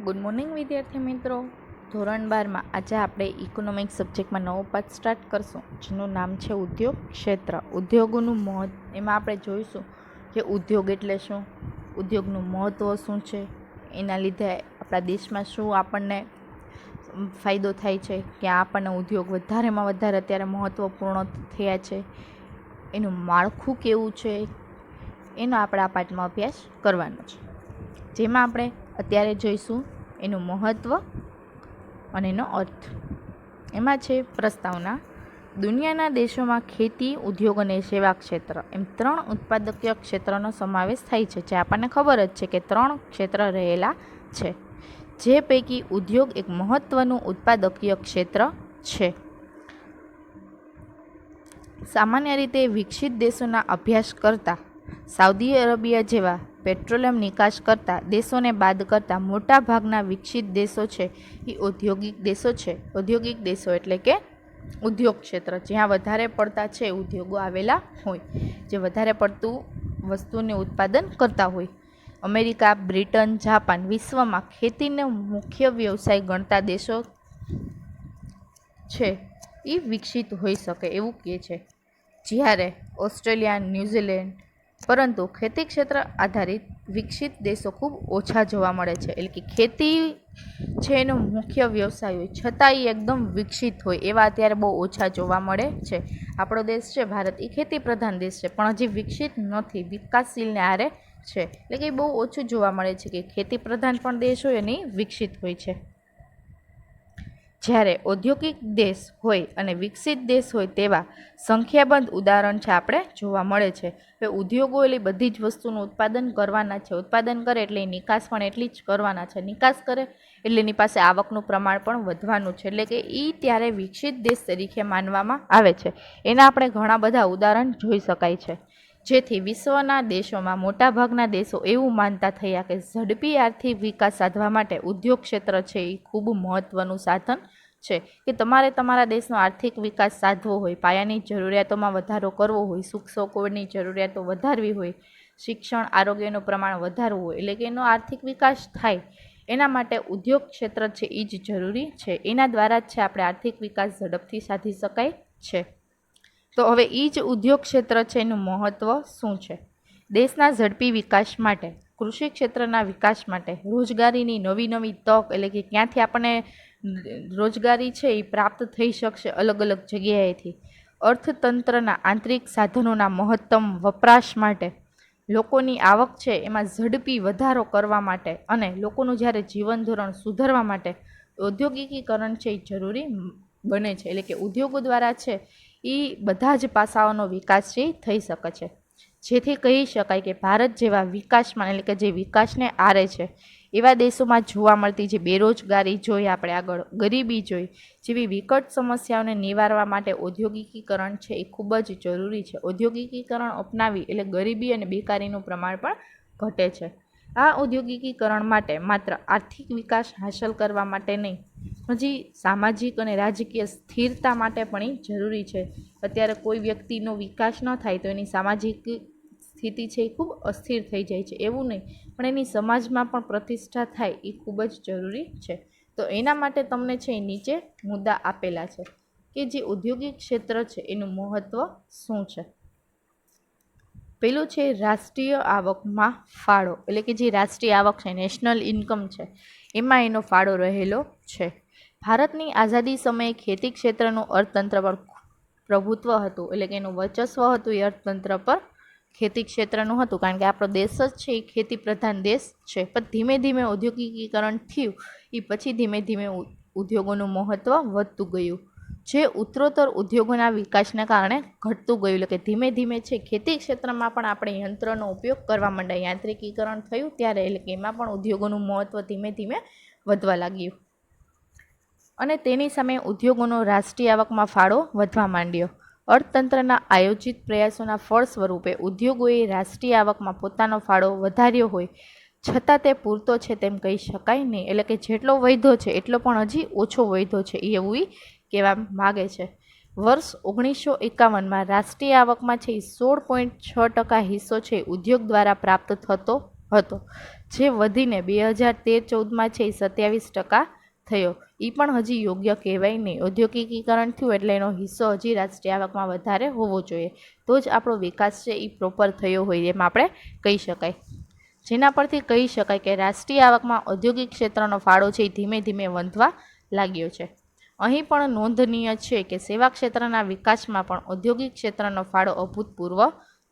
Good morning વિદ્યાર્થી મિત્રો. ધોરણ 12માં આજે આપણે ઇકોનોમિક્સ સબ્જેક્ટમાં નવો પાઠ સ્ટાર્ટ કરશું, જેનું નામ છે ઉદ્યોગ ક્ષેત્ર. ઉદ્યોગોનું મહત્વ એમાં આપણે જોઈશું કે ઉદ્યોગ એટલે શું, ઉદ્યોગનું મહત્ત્વ શું છે, એના લીધે આપણા દેશમાં શું આપણને ફાયદો થાય છે, ક્યાં આપણને ઉદ્યોગ વધારેમાં વધારે અત્યારે મહત્ત્વપૂર્ણ થયા છે, એનું માળખું કેવું છે, એનો આપણે આ પાઠમાં અભ્યાસ કરવાનો છે. જેમાં આપણે અત્યારે જોઈશું એનું મહત્ત્વ અને એનો અર્થ. એમાં છે પ્રસ્તાવના. દુનિયાના દેશોમાં ખેતી, ઉદ્યોગ અને સેવા ક્ષેત્ર એમ 3 ઉત્પાદકીય ક્ષેત્રનો સમાવેશ થાય છે, જે આપણને ખબર જ છે કે 3 ક્ષેત્ર રહેલા છે, જે પૈકી ઉદ્યોગ એક મહત્ત્વનું ઉત્પાદકીય ક્ષેત્ર છે. સામાન્ય રીતે વિકસિત દેશોના અભ્યાસ કરતા સાઉદી અરેબિયા જેવા પેટ્રોલિયમ નિકાસ કરતા દેશોને બાદ કરતા મોટા ભાગના વિકસિત દેશો છે એ ઔદ્યોગિક દેશો છે. ઔદ્યોગિક દેશો એટલે કે ઉદ્યોગ ક્ષેત્ર, જ્યાં વધારે પડતા છે ઉદ્યોગો આવેલા હોય, જે વધારે પડતું વસ્તુને ઉત્પાદન કરતા હોય. અમેરિકા, બ્રિટન, જાપાન વિશ્વમાં ખેતીને મુખ્ય વ્યવસાય ગણતા દેશો છે એ વિકસિત હોઈ શકે એવું કહે છે, જ્યારે ઓસ્ટ્રેલિયા, ન્યૂઝીલેન્ડ પરંતુ ખેતી ક્ષેત્ર આધારિત વિકસિત દેશો ખૂબ ઓછા જોવા મળે છે. એટલે કે ખેતી છે એનો મુખ્ય વ્યવસાય હોય છતાં એ એકદમ વિકસિત હોય એવા અત્યારે બહુ ઓછા જોવા મળે છે. આપણો દેશ છે ભારત, એ ખેતી પ્રધાન દેશ છે, પણ હજી વિકસિત નથી, વિકાસશીલને આરે છે. એટલે કે બહુ ઓછું જોવા મળે છે કે ખેતી પ્રધાન પણ દેશ હોય અને વિકસિત હોય છે. જ્યારે ઔદ્યોગિક દેશ હોય અને વિકસિત દેશ હોય તેવા સંખ્યાબંધ ઉદાહરણ છે આપણે જોવા મળે છે. ઉદ્યોગો એટલે બધી જ વસ્તુનું ઉત્પાદન કરવાના છે, ઉત્પાદન કરે એટલે નિકાસ પણ એટલી જ કરવાના છે, નિકાસ કરે એટલે એની પાસે આવકનું પ્રમાણ પણ વધવાનું છે. એટલે કે એ ત્યારે વિકસિત દેશ તરીકે માનવામાં આવે છે. એના આપણે ઘણા બધા ઉદાહરણ જોઈ શકાય છે, જેથી વિશ્વના દેશોમાં મોટાભાગના દેશો એવું માનતા થયા કે ઝડપી આર્થિક વિકાસ સાધવા માટે ઉદ્યોગ ક્ષેત્ર છે એ ખૂબ મહત્ત્વનું સાધન છે. કે તમારે તમારા દેશનો આર્થિક વિકાસ સાધવો હોય, પાયાની જરૂરિયાતોમાં વધારો કરવો હોય, સુખ સગવડની જરૂરિયાતો વધારવી હોય, શિક્ષણ, આરોગ્યનું પ્રમાણ વધારવું હોય, એટલે કે એનો આર્થિક વિકાસ થાય, એના માટે ઉદ્યોગ ક્ષેત્ર છે એ જ જરૂરી છે. એના દ્વારા જ છે આપણે આર્થિક વિકાસ ઝડપથી સાધી શકાય છે. તો હવે એ જ ઉદ્યોગ ક્ષેત્ર છે એનું મહત્ત્વ શું છે? દેશના ઝડપી વિકાસ માટે, કૃષિ ક્ષેત્રના વિકાસ માટે, રોજગારીની નવી નવી તક, એટલે કે ક્યાંથી આપણને રોજગારી છે એ પ્રાપ્ત થઈ શકશે અલગ અલગ જગ્યાએથી, અર્થતંત્રના આંતરિક સાધનોના મહત્તમ વપરાશ માટે, લોકોની આવક છે એમાં ઝડપી વધારો કરવા માટે અને લોકોનું જ્યારે જીવન ધોરણ સુધારવા માટે ઔદ્યોગિકીકરણ છે એ જરૂરી બને છે. એટલે કે ઉદ્યોગો દ્વારા છે એ બધા જ પાસાઓનો વિકાસ છે થઈ શકે છે, જેથી કહી શકાય કે ભારત જેવા વિકાસમાં, એટલે કે જે વિકાસને આરે છે એવા દેશોમાં જોવા મળતી જે બેરોજગારી જોઈ આપણે આગળ, ગરીબી જોઈ, જેવી વિકટ સમસ્યાઓને નિવારવા માટે ઔદ્યોગિકીકરણ છે એ ખૂબ જ જરૂરી છે. ઔદ્યોગિકીકરણ અપનાવી એટલે ગરીબી અને બેકારીનું પ્રમાણ પણ ઘટે છે. આ ઔદ્યોગિકીકરણ માટે માત્ર આર્થિક વિકાસ હાંસલ કરવા માટે નહીં, હજી સામાજિક અને રાજકીય સ્થિરતા માટે પણ એ જરૂરી છે. અત્યારે કોઈ વ્યક્તિનો વિકાસ ન થાય તો એની સામાજિક સ્થિતિ છે એ ખૂબ અસ્થિર થઈ જાય છે, એવું નહીં, પણ એની સમાજમાં પણ પ્રતિષ્ઠા થાય એ ખૂબ જ જરૂરી છે. તો એના માટે તમને છે એ નીચે મુદ્દા આપેલા છે કે જે ઔદ્યોગિક ક્ષેત્ર છે એનું મહત્ત્વ શું છે. પેલું છે રાષ્ટ્રીય આવકમાં ફાળો, એટલે કે જે રાષ્ટ્રીય આવક છે, નેશનલ ઇન્કમ છે, એમાં એનો ફાળો રહેલો છે. ભારતની આઝાદી સમયે ખેતી ક્ષેત્રનું અર્થતંત્ર પર પ્રભુત્વ હતું, એટલે કે એનું વર્ચસ્વ હતું એ અર્થતંત્ર પર ખેતી ક્ષેત્રનું હતું, કારણ કે આપણો દેશ જ છે એ ખેતી પ્રધાન દેશ છે. પણ ધીમે ધીમે ઔદ્યોગિકીકરણ થયું એ પછી ધીમે ધીમે ઉદ્યોગોનું મહત્ત્વ વધતું ગયું, જે ઉત્તરોત્તર ઉદ્યોગોના વિકાસના કારણે ઘટતું ગયું. એટલે કે ધીમે ધીમે છે ખેતી ક્ષેત્રમાં પણ આપણે યંત્રનો ઉપયોગ કરવા માંડ્યા, યાંત્રિકીકરણ થયું ત્યારે, એટલે કે એમાં પણ ઉદ્યોગોનું મહત્ત્વ ધીમે ધીમે વધવા લાગ્યું અને તેની સામે ઉદ્યોગોનો રાષ્ટ્રીય આવકમાં ફાળો વધવા માંડ્યો. અર્થતંત્રના આયોજિત પ્રયાસોના ફળ સ્વરૂપે ઉદ્યોગોએ રાષ્ટ્રીય આવકમાં પોતાનો ફાળો વધાર્યો હોય છતાં તે પૂરતો છે તેમ કહી શકાય નહીં. એટલે કે જેટલો વધ્યો છે એટલો પણ હજી ઓછો વધ્યો છે એવું કહેવા માગે છે. વર્ષ 1951માં રાષ્ટ્રીય આવકમાં છે 16.6% હિસ્સો છે ઉદ્યોગ દ્વારા પ્રાપ્ત થતો હતો, જે વધીને 2013-14માં છે એ 27% થયો. એ પણ હજી યોગ્ય કહેવાય નહીં. ઔદ્યોગિકીકરણ થયું એટલે એનો હિસ્સો હજી રાષ્ટ્રીય આવકમાં વધારે હોવો જોઈએ, તો જ આપણો વિકાસ છે એ પ્રોપર થયો હોય એમ આપણે કહી શકાય. જેના પરથી કહી શકાય કે રાષ્ટ્રીય આવકમાં ઔદ્યોગિક ક્ષેત્રનો ફાળો છે એ ધીમે ધીમે વધવા લાગ્યો છે. અહીં પણ નોંધનીય છે કે સેવા ક્ષેત્રના વિકાસમાં પણ ઔદ્યોગિક ક્ષેત્રનો ફાળો અભૂતપૂર્વ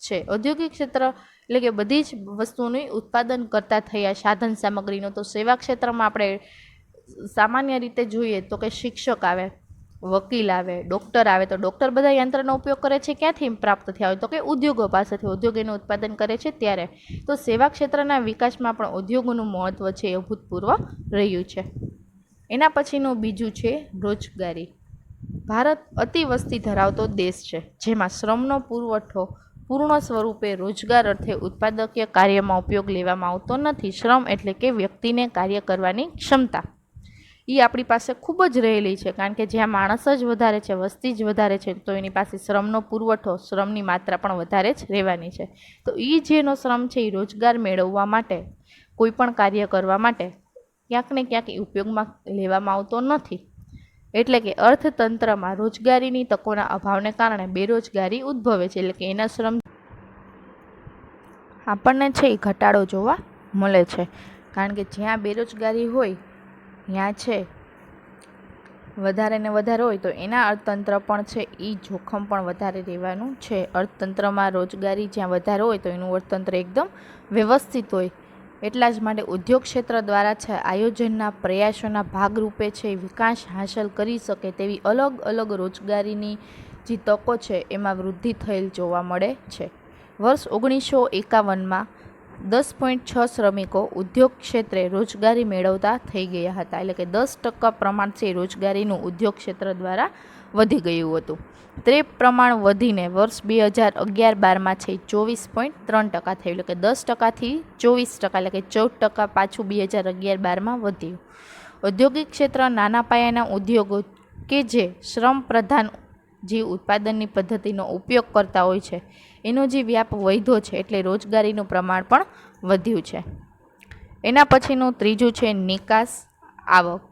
છે. ઔદ્યોગિક ક્ષેત્ર એટલે કે બધી જ વસ્તુનું ઉત્પાદન કરતા થયા સાધન સામગ્રીનો. તો સેવા ક્ષેત્રમાં આપણે સામાન્ય રીતે જોઈએ તો કે શિક્ષક આવે, વકીલ આવે, ડૉક્ટર આવે. તો ડૉક્ટર બધા યંત્રનો ઉપયોગ કરે છે, ક્યાંથી પ્રાપ્ત થયા હોય તો કે ઉદ્યોગો પાસેથી. ઉદ્યોગ એનું ઉત્પાદન કરે છે ત્યારે. તો સેવા ક્ષેત્રના વિકાસમાં પણ ઉદ્યોગોનું મહત્ત્વ છે એ અભૂતપૂર્વ રહ્યું છે. એના પછીનું બીજું છે રોજગારી. ભારત અતિ વસ્તી ધરાવતો દેશ છે, જેમાં શ્રમનો પુરવઠો પૂર્ણ સ્વરૂપે રોજગાર અર્થે ઉત્પાદકીય કાર્યમાં ઉપયોગ લેવામાં આવતો નથી. શ્રમ એટલે કે વ્યક્તિને કાર્ય કરવાની ક્ષમતા એ આપણી પાસે ખૂબ જ રહેલી છે, કારણ કે જ્યાં માણસ જ વધારે છે, વસ્તી જ વધારે છે, તો એની પાસે શ્રમનો પુરવઠો, શ્રમની માત્રા પણ વધારે જ રહેવાની છે. તો એ જેનો શ્રમ છે એ રોજગાર મેળવવા માટે, કોઈ પણ કાર્ય કરવા માટે ક્યાંક ને ક્યાંક ઉપયોગમાં લેવામાં આવતો નથી. એટલે કે અર્થતંત્રમાં રોજગારીની તકોના અભાવને કારણે બેરોજગારી ઉદ્ભવે છે. એટલે કે એના શ્રમ આપણને છે એ ઘટાડો જોવા મળે છે, કારણ કે જ્યાં બેરોજગારી હોય ત્યાં છે વધારે ને વધારે હોય તો એના અર્થતંત્ર પણ છે એ જોખમ પણ વધારે રહેવાનું છે. અર્થતંત્રમાં રોજગારી જ્યાં વધારે હોય તો એનું અર્થતંત્ર એકદમ વ્યવસ્થિત હોય. એટલા જ માટે ઉદ્યોગ ક્ષેત્ર દ્વારા છે આયોજનના પ્રયાસોના ભાગરૂપે છે વિકાસ હાંસલ કરી શકે તેવી અલગ અલગ રોજગારીની જે તકો છે એમાં વૃદ્ધિ થયેલ જોવા મળે છે. વર્ષ 1951માં 10.6 શ્રમિકો ઉદ્યોગ ક્ષેત્રે રોજગારી મેળવતા થઈ ગયા હતા. એટલે કે 10% પ્રમાણ છે રોજગારીનું ઉદ્યોગ ક્ષેત્ર દ્વારા વધી ગયું હતું. તે પ્રમાણ વધીને વર્ષ 2011-12માં છે 24.3% થયું. એટલે કે 10%થી 24%, એટલે કે 14% પાછું 2011-12માં વધ્યું. ઔદ્યોગિક ક્ષેત્ર નાના પાયાના ઉદ્યોગો કે જે શ્રમ પ્રધાન જે ઉત્પાદનની પદ્ધતિનો ઉપયોગ કરતા હોય છે એનો જે વ્યાપ વધ્યો છે એટલે રોજગારીનું પ્રમાણ પણ વધ્યું છે. એના પછીનું ત્રીજું છે નિકાસ આવક.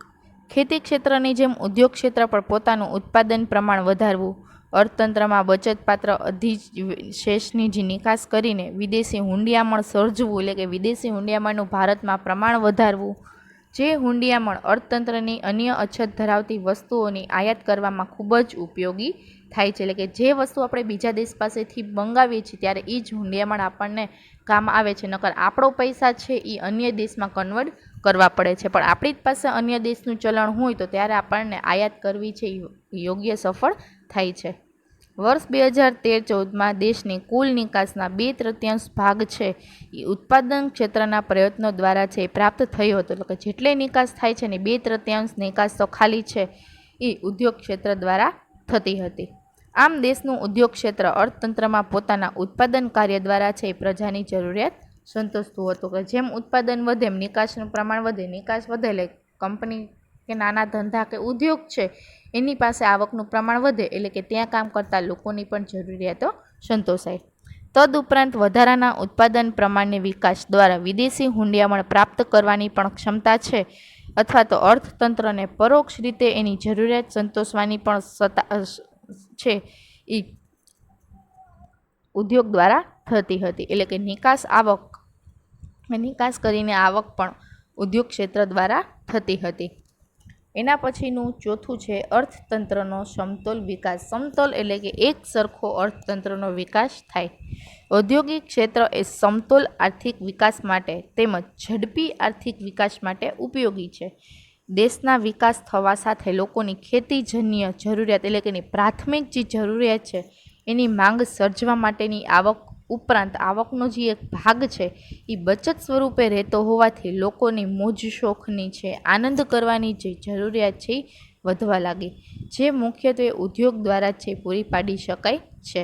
ખેતી ક્ષેત્રની જેમ ઉદ્યોગ ક્ષેત્ર પર પોતાનું ઉત્પાદન પ્રમાણ વધારવું, અર્થતંત્રમાં બચતપાત્ર અધિશેષની જે નિકાસ કરીને વિદેશી હુંડિયામણ સર્જવું, એટલે કે વિદેશી હુંડિયામણનું ભારતમાં પ્રમાણ વધારવું. જે હુંડિયામણ અર્થતંત્રની અન્ય અછત ધરાવતી વસ્તુઓની આયાત કરવામાં ખૂબ જ ઉપયોગી થાય છે. એટલે કે જે વસ્તુ આપણે બીજા દેશ પાસેથી મંગાવીએ છીએ ત્યારે એ જ હુંડિયામણ આપણને કામ આવે છે. નકર આપણો પૈસા છે એ અન્ય દેશમાં કન્વર્ટ કરવા પડે છે, પણ આપણી જ પાસે અન્ય દેશનું ચલણ હોય તો ત્યારે આપણને આયાત કરવી છે એ યોગ્ય સફળ થાય છે. વર્ષ 2013-14માં દેશની કુલ નિકાસના 2/3 ભાગ છે એ ઉત્પાદન ક્ષેત્રના પ્રયત્નો દ્વારા છે પ્રાપ્ત થયો હતો. એટલે કે જેટલી નિકાસ થાય છે ને 2/3 નિકાસ તો ખાલી છે એ ઉદ્યોગ ક્ષેત્ર દ્વારા થતી હતી. આમ દેશનું ઉદ્યોગ ક્ષેત્ર અર્થતંત્રમાં પોતાના ઉત્પાદન કાર્ય દ્વારા છે પ્રજાની જરૂરિયાત સંતોષતું હતું. કે જેમ ઉત્પાદન વધે એમ નિકાસનું પ્રમાણ વધે, નિકાસ વધે એટલે કંપની કે નાના ધંધા કે ઉદ્યોગ છે એની પાસે આવકનું પ્રમાણ વધે, એટલે કે ત્યાં કામ કરતા લોકોની પણ જરૂરિયાતો સંતોષાય. તદુપરાંત વધારાના ઉત્પાદન પ્રમાણની વિકાસ દ્વારા વિદેશી હુંડિયામણ પ્રાપ્ત કરવાની પણ ક્ષમતા છે, અથવા તો અર્થતંત્રને પરોક્ષ રીતે એની જરૂરિયાત સંતોષવાની પણ સત્તા છે એ ઉદ્યોગ દ્વારા થતી હતી. એટલે કે નિકાસ કરીને આવક પણ ઉદ્યોગ ક્ષેત્ર દ્વારા થતી હતી. એના પછીનું ચોથું છે અર્થતંત્રનો સમતોલ વિકાસ. સમતોલ એટલે કે એક સરખો અર્થતંત્રનો વિકાસ થાય. ઔદ્યોગિક ક્ષેત્ર એ સમતોલ આર્થિક વિકાસ માટે તેમજ ઝડપી આર્થિક વિકાસ માટે ઉપયોગી છે. દેશના વિકાસ થવા સાથે લોકોની ખેતીજન્ય જરૂરિયાત, એટલે કે એની પ્રાથમિક જે જરૂરિયાત છે એની માંગ સર્જવા માટેની આવક ઉપરાંત આવકનો જે એક ભાગ છે એ બચત સ્વરૂપે રહેતો હોવાથી લોકોની મોજ શોખની છે, આનંદ કરવાની જે જરૂરિયાત છે એ વધવા લાગી, જે મુખ્યત્વે ઉદ્યોગ દ્વારા છે પૂરી પાડી શકાય છે.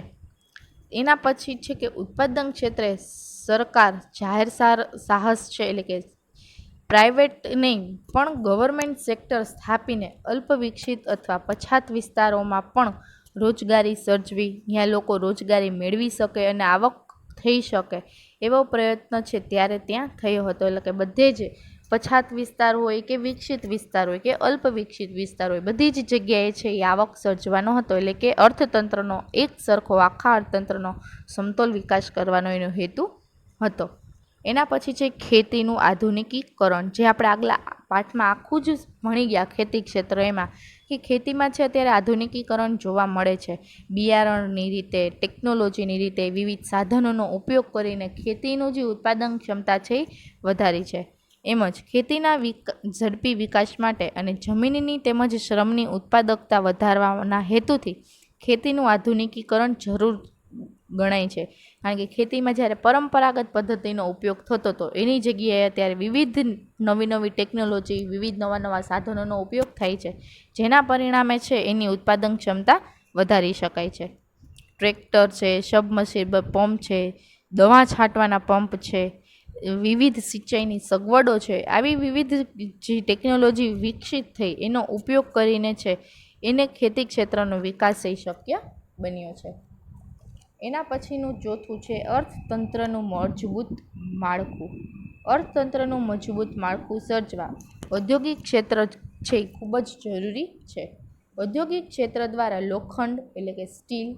એના પછી છે કે ઉત્પાદન ક્ષેત્રે સરકાર જાહેર સાહસ છે, એટલે કે પ્રાઇવેટ નહીં પણ ગવર્મેન્ટ સેક્ટર સ્થાપીને અલ્પ વિકસિત અથવા પછાત વિસ્તારોમાં પણ રોજગારી સર્જવી, જ્યાં લોકો રોજગારી મેળવી શકે અને આવક થઈ શકે એવો પ્રયત્ન છે ત્યારે ત્યાં થયો હતો. એટલે કે બધે જ પછાત વિસ્તાર હોય કે વિકસિત વિસ્તાર હોય કે અલ્પ વિકસિત વિસ્તાર હોય, બધી જ જગ્યાએ છે એ આવક સર્જવાનો હતો. એટલે કે અર્થતંત્રનો એક સરખો આખા અર્થતંત્રનો સમતોલ વિકાસ કરવાનો એનો હેતુ હતો. એના પછી છે ખેતીનું આધુનિકીકરણ, જે આપણે આગલા પાઠમાં આખું જ ભણી ગયા ખેતી ક્ષેત્ર, એમાં કે ખેતીમાં છે અત્યારે આધુનિકીકરણ જોવા મળે છે. બિયારણની રીતે, ટેકનોલોજીની રીતે, વિવિધ સાધનોનો ઉપયોગ કરીને ખેતીનું જે ઉત્પાદન ક્ષમતા છે એ વધારી છે. એમ જ ખેતીના ઝડપી વિકાસ માટે અને જમીનની તેમજ શ્રમની ઉત્પાદકતા વધારવાના હેતુથી ખેતીનું આધુનિકીકરણ જરૂર ગણાય છે. કારણ કે ખેતીમાં જ્યારે પરંપરાગત પદ્ધતિનો ઉપયોગ થતો હતો એની જગ્યાએ અત્યારે વિવિધ નવી ટેકનોલોજી, વિવિધ નવા સાધનોનો ઉપયોગ થાય છે, જેના પરિણામે છે એની ઉત્પાદન ક્ષમતા વધારી શકાય છે. ટ્રેક્ટર છે, સબમર્સિબલ પંપ છે, દવા છાંટવાના પંપ છે, વિવિધ સિંચાઈની સગવડો છે, આવી વિવિધ જે ટેકનોલોજી વિકસિત થઈ એનો ઉપયોગ કરીને છે એને ખેતી ક્ષેત્રનો વિકાસ થઈ શક્ય બન્યો છે. એના પછીનું ચોથું છે અર્થતંત્રનું મજબૂત માળખું. અર્થતંત્રનું મજબૂત માળખું સર્જવા ઔદ્યોગિક ક્ષેત્ર છે એ ખૂબ જ જરૂરી છે. ઔદ્યોગિક ક્ષેત્ર દ્વારા લોખંડ એટલે કે સ્ટીલ,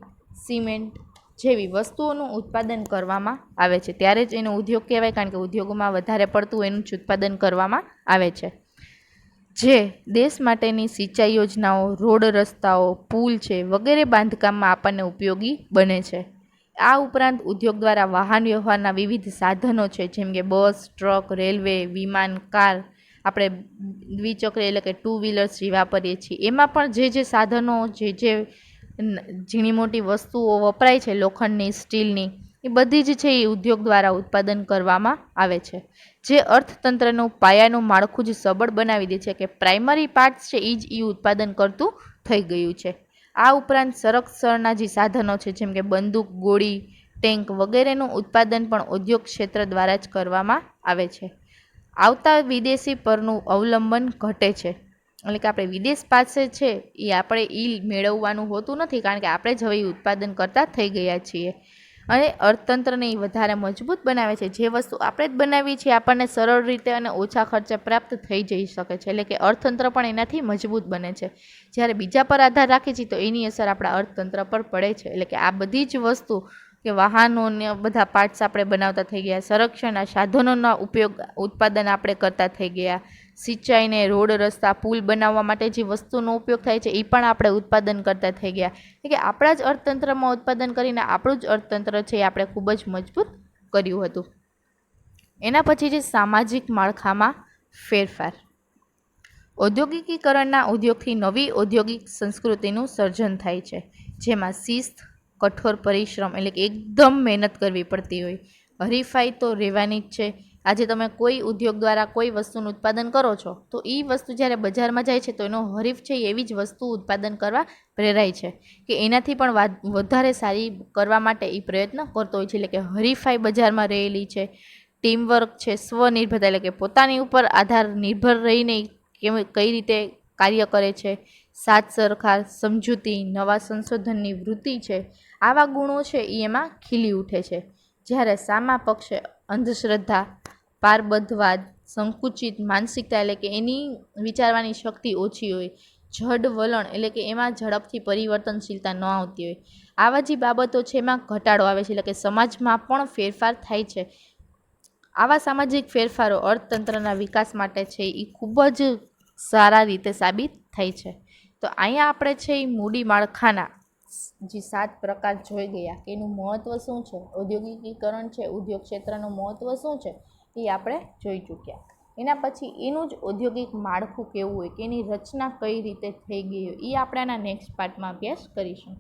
સિમેન્ટ જેવી વસ્તુઓનું ઉત્પાદન કરવામાં આવે છે. ત્યારે જ એનો ઉદ્યોગ કહેવાય, કારણ કે ઉદ્યોગોમાં વધારે પડતું એનું જ ઉત્પાદન કરવામાં આવે છે, જે દેશ માટેની સિંચાઈ યોજનાઓ, રોડ રસ્તાઓ, પુલ છે વગેરે બાંધકામમાં આપણને ઉપયોગી બને છે. આ ઉપરાંત ઉદ્યોગ દ્વારા વાહન વ્યવહારના વિવિધ સાધનો છે, જેમ કે બસ, ટ્રક, રેલવે, વિમાન, કાર, આપણે દ્વિચક્રી એટલે કે 2 વ્હીલર્સ જે વાપરીએ છીએ, એમાં પણ જે સાધનો, જે ઝીણી મોટી વસ્તુઓ વપરાય છે લોખંડની, સ્ટીલની, એ બધી જ છે એ ઉદ્યોગ દ્વારા ઉત્પાદન કરવામાં આવે છે, જે અર્થતંત્રનું પાયાનું માળખું જ સબળ બનાવી દે છે. કે પ્રાઇમરી પાર્ટ્સ છે એ જ ઉત્પાદન કરતું થઈ ગયું છે. આ ઉપરાંત સંરક્ષણના જે સાધનો છે, જેમ કે બંદૂક, ગોળી, ટેન્ક વગેરેનું ઉત્પાદન પણ ઉદ્યોગ ક્ષેત્ર દ્વારા જ કરવામાં આવે છે. આવતા વિદેશી પરનું અવલંબન ઘટે છે. એટલે કે આપણે વિદેશ પાસે છે એ આપણે મેળવવાનું હોતું નથી, કારણ કે આપણે જ હવે ઉત્પાદન કરતા થઈ ગયા છીએ. અને અર્થતંત્રને એ વધારે મજબૂત બનાવે છે. જે વસ્તુ આપણે જ બનાવી છે આપણને સરળ રીતે અને ઓછા ખર્ચે પ્રાપ્ત થઈ જઈ શકે છે. એટલે કે અર્થતંત્ર પણ એનાથી મજબૂત બને છે. જ્યારે બીજા પર આધાર રાખીએ છીએ તો એની અસર આપણા અર્થતંત્ર પર પડે છે. એટલે કે આ બધી જ વસ્તુ કે વાહનોને બધા પાર્ટ્સ આપણે બનાવતા થઈ ગયા, સંરક્ષણના સાધનોના ઉત્પાદન આપણે કરતા થઈ ગયા, સિંચાઈને, રોડ રસ્તા, પુલ બનાવવા માટે જે વસ્તુનો ઉપયોગ થાય છે એ પણ આપણે ઉત્પાદન કરતા થઈ ગયા. એટલે કે આપણા જ અર્થતંત્રમાં ઉત્પાદન કરીને આપણું જ અર્થતંત્ર છે એ આપણે ખૂબ જ મજબૂત કર્યું હતું. એના પછી જે સામાજિક માળખામાં ફેરફાર. ઔદ્યોગિકીકરણના ઉદ્યોગથી નવી ઔદ્યોગિક સંસ્કૃતિનું સર્જન થાય છે, જેમાં શિસ્ત, કઠોર પરિશ્રમ એટલે કે એકદમ મહેનત કરવી પડતી હોય, હરીફાઈ તો રહેવાની જ છે. આજે તમે કોઈ ઉદ્યોગ દ્વારા કોઈ વસ્તુનું ઉત્પાદન કરો છો તો એ વસ્તુ જ્યારે બજારમાં જાય છે તો એનો હરીફ છે એવી જ વસ્તુ ઉત્પાદન કરવા પ્રેરાય છે, કે એનાથી પણ વધારે સારી કરવા માટે એ પ્રયત્ન કરતો હોય છે. એટલે કે હરીફાઈ બજારમાં રહેલી છે. ટીમવર્ક છે, સ્વનિર્ભરતા એટલે કે પોતાની ઉપર આધાર નિર્ભર રહીને કઈ રીતે કાર્ય કરે છે, સાથ સરકાર, સમજૂતી, નવા સંશોધનની વૃત્તિ છે, આવા ગુણો છે એ એમાં ખીલી ઉઠે છે. જ્યારે સામા પક્ષે અંધશ્રદ્ધા, પારબદ્ધવાદ, સંકુચિત માનસિકતા એટલે કે એની વિચારવાની શક્તિ ઓછી હોય, જડ વલણ એટલે કે એમાં ઝડપથી પરિવર્તનશીલતા ન આવતી હોય, આવા જે બાબતો છે એમાં ઘટાડો આવે છે. એટલે કે સમાજમાં પણ ફેરફાર થાય છે. આવા સામાજિક ફેરફારો અર્થતંત્રના વિકાસ માટે છે એ ખૂબ જ સારા રીતે સાબિત થાય છે. તો અહીંયા આપણે છે એ મૂડી માળખાના જે 7 પ્રકાર જોઈ ગયા કે એનું મહત્ત્વ શું છે, ઔદ્યોગિકીકરણ છે, ઉદ્યોગ ક્ષેત્રનું મહત્ત્વ શું છે એ આપણે જોઈ ચૂક્યા. એના પછી એનું જ ઔદ્યોગિક માળખું કેવું હોય, કે એની રચના કઈ રીતે થઈ ગઈ હોય, એ આપણે આના નેક્સ્ટ પાર્ટમાં અભ્યાસ કરીશું.